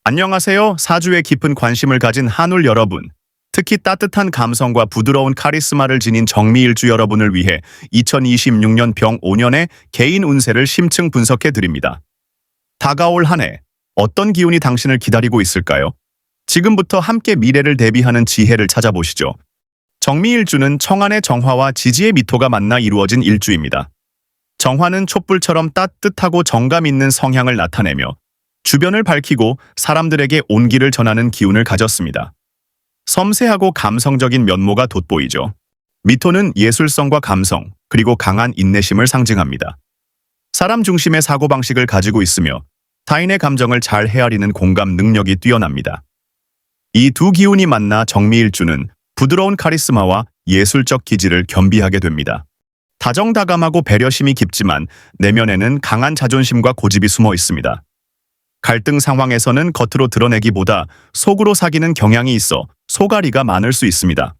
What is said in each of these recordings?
안녕하세요. 사주에 깊은 관심을 가진 한울 여러분. 특히 따뜻한 감성과 부드러운 카리스마를 지닌 정미일주 여러분을 위해 2026년 병5년의 개인 운세를 심층 분석해 드립니다. 다가올 한 해, 어떤 기운이 당신을 기다리고 있을까요? 지금부터 함께 미래를 대비하는 지혜를 찾아보시죠. 정미일주는 청한의 정화와 지지의 미토가 만나 이루어진 일주입니다. 정화는 촛불처럼 따뜻하고 정감 있는 성향을 나타내며 주변을 밝히고 사람들에게 온기를 전하는 기운을 가졌습니다. 섬세하고 감성적인 면모가 돋보이죠. 미토는 예술성과 감성, 그리고 강한 인내심을 상징합니다. 사람 중심의 사고방식을 가지고 있으며 타인의 감정을 잘 헤아리는 공감 능력이 뛰어납니다. 이 두 기운이 만나 정미일주는 부드러운 카리스마와 예술적 기질을 겸비하게 됩니다. 다정다감하고 배려심이 깊지만 내면에는 강한 자존심과 고집이 숨어 있습니다. 갈등 상황에서는 겉으로 드러내기보다 속으로 사귀는 경향이 있어 소갈이가 많을 수 있습니다.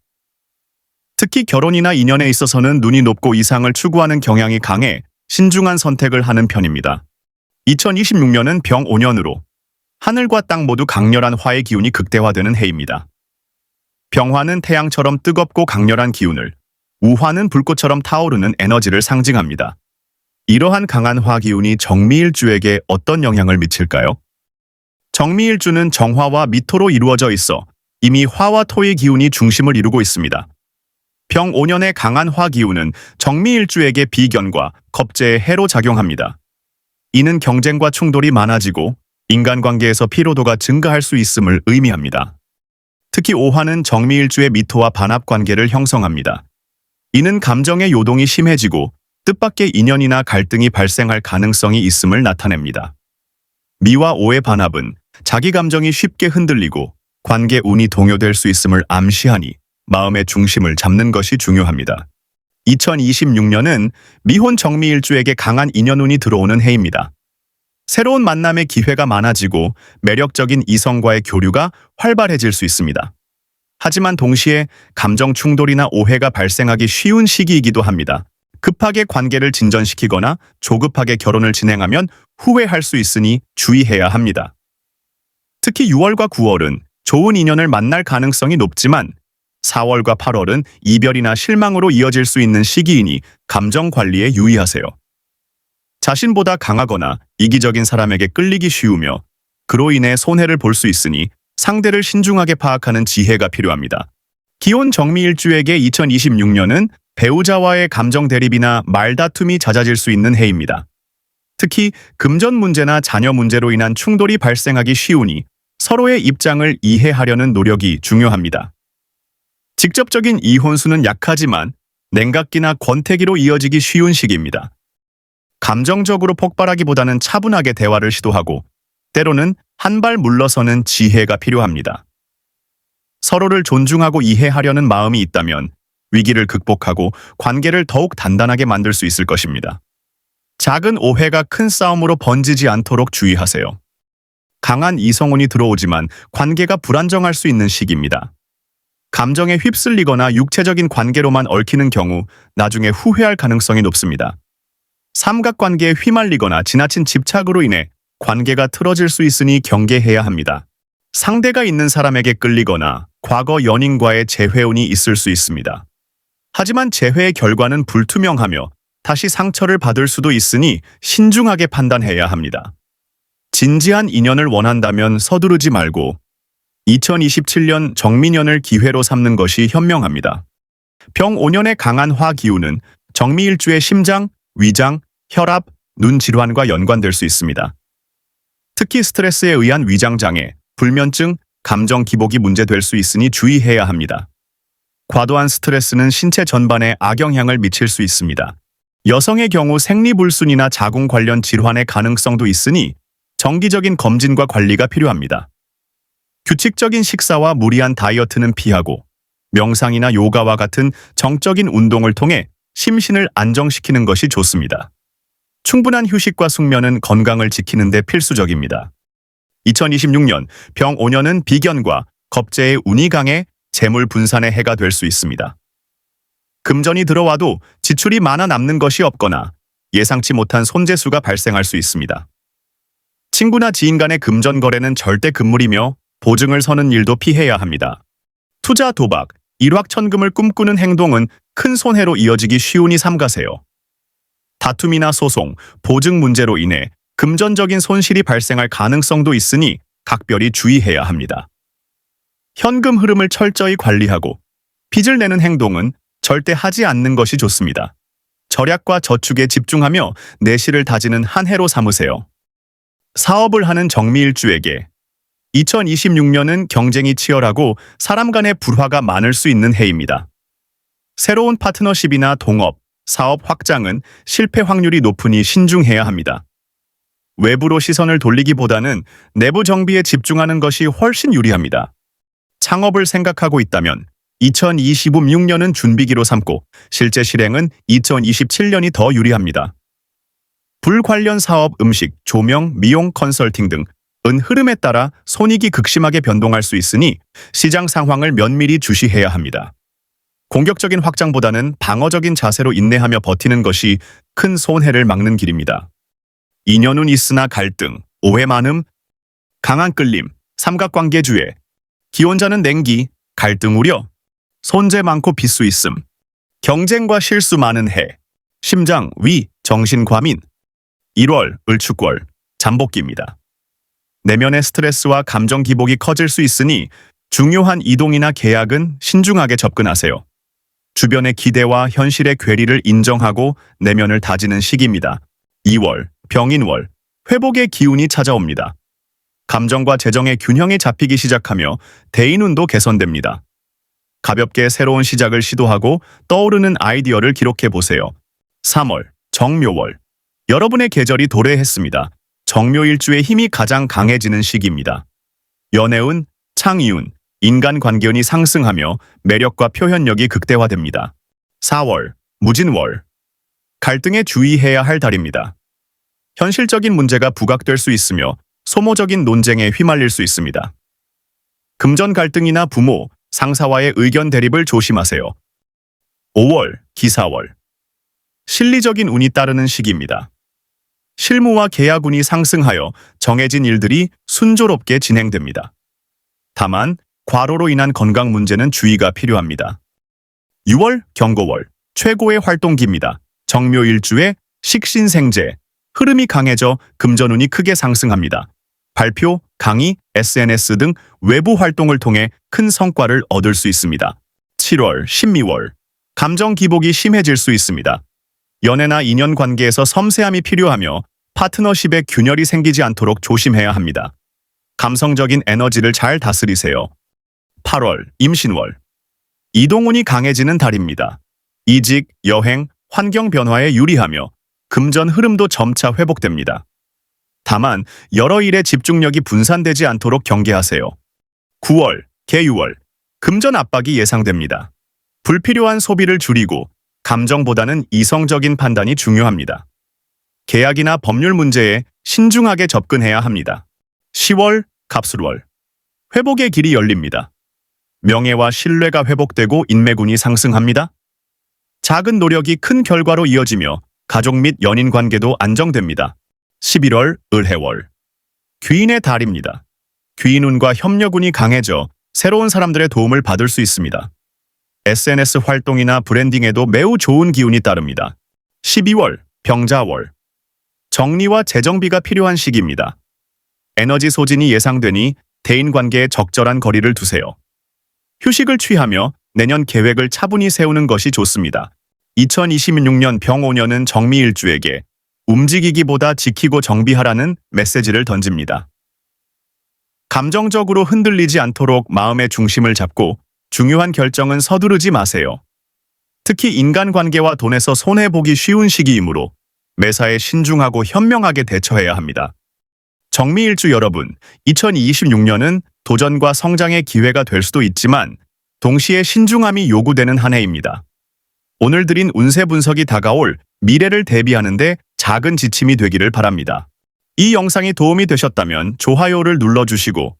특히 결혼이나 인연에 있어서는 눈이 높고 이상을 추구하는 경향이 강해 신중한 선택을 하는 편입니다. 2026년은 병5년으로 하늘과 땅 모두 강렬한 화의 기운이 극대화되는 해입니다. 병화는 태양처럼 뜨겁고 강렬한 기운을, 우화는 불꽃처럼 타오르는 에너지를 상징합니다. 이러한 강한 화 기운이 정미일주에게 어떤 영향을 미칠까요? 정미일주는 정화와 미토로 이루어져 있어 이미 화와 토의 기운이 중심을 이루고 있습니다. 병5년의 강한 화 기운은 정미일주에게 비견과 겁재의 해로 작용합니다. 이는 경쟁과 충돌이 많아지고 인간관계에서 피로도가 증가할 수 있음을 의미합니다. 특히 오화는 정미일주의 미토와 반합관계를 형성합니다. 이는 감정의 요동이 심해지고 뜻밖의 인연이나 갈등이 발생할 가능성이 있음을 나타냅니다. 미와 오의 반합은 자기 감정이 쉽게 흔들리고 관계 운이 동요될 수 있음을 암시하니 마음의 중심을 잡는 것이 중요합니다. 2026년은 미혼 정미일주에게 강한 인연운이 들어오는 해입니다. 새로운 만남의 기회가 많아지고 매력적인 이성과의 교류가 활발해질 수 있습니다. 하지만 동시에 감정 충돌이나 오해가 발생하기 쉬운 시기이기도 합니다. 급하게 관계를 진전시키거나 조급하게 결혼을 진행하면 후회할 수 있으니 주의해야 합니다. 특히 6월과 9월은 좋은 인연을 만날 가능성이 높지만 4월과 8월은 이별이나 실망으로 이어질 수 있는 시기이니 감정 관리에 유의하세요. 자신보다 강하거나 이기적인 사람에게 끌리기 쉬우며 그로 인해 손해를 볼 수 있으니 상대를 신중하게 파악하는 지혜가 필요합니다. 기혼 정미일주에게 2026년은 배우자와의 감정 대립이나 말다툼이 잦아질 수 있는 해입니다. 특히 금전 문제나 자녀 문제로 인한 충돌이 발생하기 쉬우니 서로의 입장을 이해하려는 노력이 중요합니다. 직접적인 이혼수는 약하지만 냉각기나 권태기로 이어지기 쉬운 시기입니다. 감정적으로 폭발하기보다는 차분하게 대화를 시도하고 때로는 한 발 물러서는 지혜가 필요합니다. 서로를 존중하고 이해하려는 마음이 있다면 위기를 극복하고 관계를 더욱 단단하게 만들 수 있을 것입니다. 작은 오해가 큰 싸움으로 번지지 않도록 주의하세요. 강한 이성운이 들어오지만 관계가 불안정할 수 있는 시기입니다. 감정에 휩쓸리거나 육체적인 관계로만 얽히는 경우 나중에 후회할 가능성이 높습니다. 삼각관계에 휘말리거나 지나친 집착으로 인해 관계가 틀어질 수 있으니 경계해야 합니다. 상대가 있는 사람에게 끌리거나 과거 연인과의 재회운이 있을 수 있습니다. 하지만 재회의 결과는 불투명하며 다시 상처를 받을 수도 있으니 신중하게 판단해야 합니다. 진지한 인연을 원한다면 서두르지 말고 2027년 정미년을 기회로 삼는 것이 현명합니다. 병5년의 강한 화 기운은 정미일주의 심장, 위장, 혈압, 눈 질환과 연관될 수 있습니다. 특히 스트레스에 의한 위장장애, 불면증, 감정 기복이 문제될 수 있으니 주의해야 합니다. 과도한 스트레스는 신체 전반에 악영향을 미칠 수 있습니다. 여성의 경우 생리불순이나 자궁 관련 질환의 가능성도 있으니 정기적인 검진과 관리가 필요합니다. 규칙적인 식사와 무리한 다이어트는 피하고 명상이나 요가와 같은 정적인 운동을 통해 심신을 안정시키는 것이 좋습니다. 충분한 휴식과 숙면은 건강을 지키는 데 필수적입니다. 2026년 병5년은 비견과 겁재의 운이 강해 재물 분산의 해가 될 수 있습니다. 금전이 들어와도 지출이 많아 남는 것이 없거나 예상치 못한 손재수가 발생할 수 있습니다. 친구나 지인 간의 금전 거래는 절대 금물이며 보증을 서는 일도 피해야 합니다. 투자, 도박, 일확천금을 꿈꾸는 행동은 큰 손해로 이어지기 쉬우니 삼가세요. 다툼이나 소송, 보증 문제로 인해 금전적인 손실이 발생할 가능성도 있으니 각별히 주의해야 합니다. 현금 흐름을 철저히 관리하고 빚을 내는 행동은 절대 하지 않는 것이 좋습니다. 절약과 저축에 집중하며 내실을 다지는 한 해로 삼으세요. 사업을 하는 정미일주에게 2026년은 경쟁이 치열하고 사람 간의 불화가 많을 수 있는 해입니다. 새로운 파트너십이나 동업, 사업 확장은 실패 확률이 높으니 신중해야 합니다. 외부로 시선을 돌리기보다는 내부 정비에 집중하는 것이 훨씬 유리합니다. 창업을 생각하고 있다면 2026년은 준비기로 삼고 실제 실행은 2027년이 더 유리합니다. 불 관련 사업, 음식, 조명, 미용, 컨설팅 등 은 흐름에 따라 손익이 극심하게 변동할 수 있으니 시장 상황을 면밀히 주시해야 합니다. 공격적인 확장보다는 방어적인 자세로 인내하며 버티는 것이 큰 손해를 막는 길입니다. 인연은 있으나 갈등, 오해 많음, 강한 끌림, 삼각관계주의, 기혼자는 냉기, 갈등 우려, 손재 많고 비수 있음, 경쟁과 실수 많은 해, 심장, 위, 정신 과민, 1월, 을축월, 잠복기입니다. 내면의 스트레스와 감정 기복이 커질 수 있으니 중요한 이동이나 계약은 신중하게 접근하세요. 주변의 기대와 현실의 괴리를 인정하고 내면을 다지는 시기입니다. 2월, 병인월, 회복의 기운이 찾아옵니다. 감정과 재정의 균형이 잡히기 시작하며 대인운도 개선됩니다. 가볍게 새로운 시작을 시도하고 떠오르는 아이디어를 기록해 보세요. 3월, 정묘월, 여러분의 계절이 도래했습니다. 정묘일주의 힘이 가장 강해지는 시기입니다. 연애운, 창의운, 인간관계운이 상승하며 매력과 표현력이 극대화됩니다. 4월, 무진월, 갈등에 주의해야 할 달입니다. 현실적인 문제가 부각될 수 있으며 소모적인 논쟁에 휘말릴 수 있습니다. 금전 갈등이나 부모, 상사와의 의견 대립을 조심하세요. 5월, 기사월, 실리적인 운이 따르는 시기입니다. 실무와 계약운이 상승하여 정해진 일들이 순조롭게 진행됩니다. 다만 과로로 인한 건강 문제는 주의가 필요합니다. 6월, 경고월, 최고의 활동기입니다. 정묘일주에 식신생재, 흐름이 강해져 금전운이 크게 상승합니다. 발표, 강의, SNS 등 외부 활동을 통해 큰 성과를 얻을 수 있습니다. 7월, 신미월, 감정 기복이 심해질 수 있습니다. 연애나 인연관계에서 섬세함이 필요하며 파트너십에 균열이 생기지 않도록 조심해야 합니다. 감성적인 에너지를 잘 다스리세요. 8월, 임신월, 이동운이 강해지는 달입니다. 이직, 여행, 환경 변화에 유리하며 금전 흐름도 점차 회복됩니다. 다만 여러 일에 집중력이 분산되지 않도록 경계하세요. 9월, 개유월, 금전 압박이 예상됩니다. 불필요한 소비를 줄이고 감정보다는 이성적인 판단이 중요합니다. 계약이나 법률 문제에 신중하게 접근해야 합니다. 10월, 갑술월, 회복의 길이 열립니다. 명예와 신뢰가 회복되고 인맥운이 상승합니다. 작은 노력이 큰 결과로 이어지며 가족 및 연인 관계도 안정됩니다. 11월, 을해월, 귀인의 달입니다. 귀인운과 협력운이 강해져 새로운 사람들의 도움을 받을 수 있습니다. SNS 활동이나 브랜딩에도 매우 좋은 기운이 따릅니다. 12월, 병자월, 정리와 재정비가 필요한 시기입니다. 에너지 소진이 예상되니 대인관계에 적절한 거리를 두세요. 휴식을 취하며 내년 계획을 차분히 세우는 것이 좋습니다. 2026년 병5년은 정미일주에게 움직이기보다 지키고 정비하라는 메시지를 던집니다. 감정적으로 흔들리지 않도록 마음의 중심을 잡고 중요한 결정은 서두르지 마세요. 특히 인간관계와 돈에서 손해보기 쉬운 시기이므로 매사에 신중하고 현명하게 대처해야 합니다. 정미일주 여러분, 2026년은 도전과 성장의 기회가 될 수도 있지만 동시에 신중함이 요구되는 한 해입니다. 오늘 드린 운세 분석이 다가올 미래를 대비하는데 작은 지침이 되기를 바랍니다. 이 영상이 도움이 되셨다면 좋아요를 눌러주시고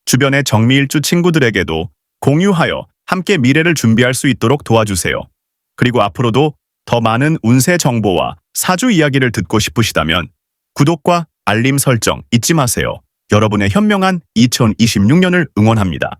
주변의 정미일주 친구들에게도 공유하여 함께 미래를 준비할 수 있도록 도와주세요. 그리고 앞으로도 더 많은 운세 정보와 사주 이야기를 듣고 싶으시다면 구독과 알림 설정 잊지 마세요. 여러분의 현명한 2026년을 응원합니다.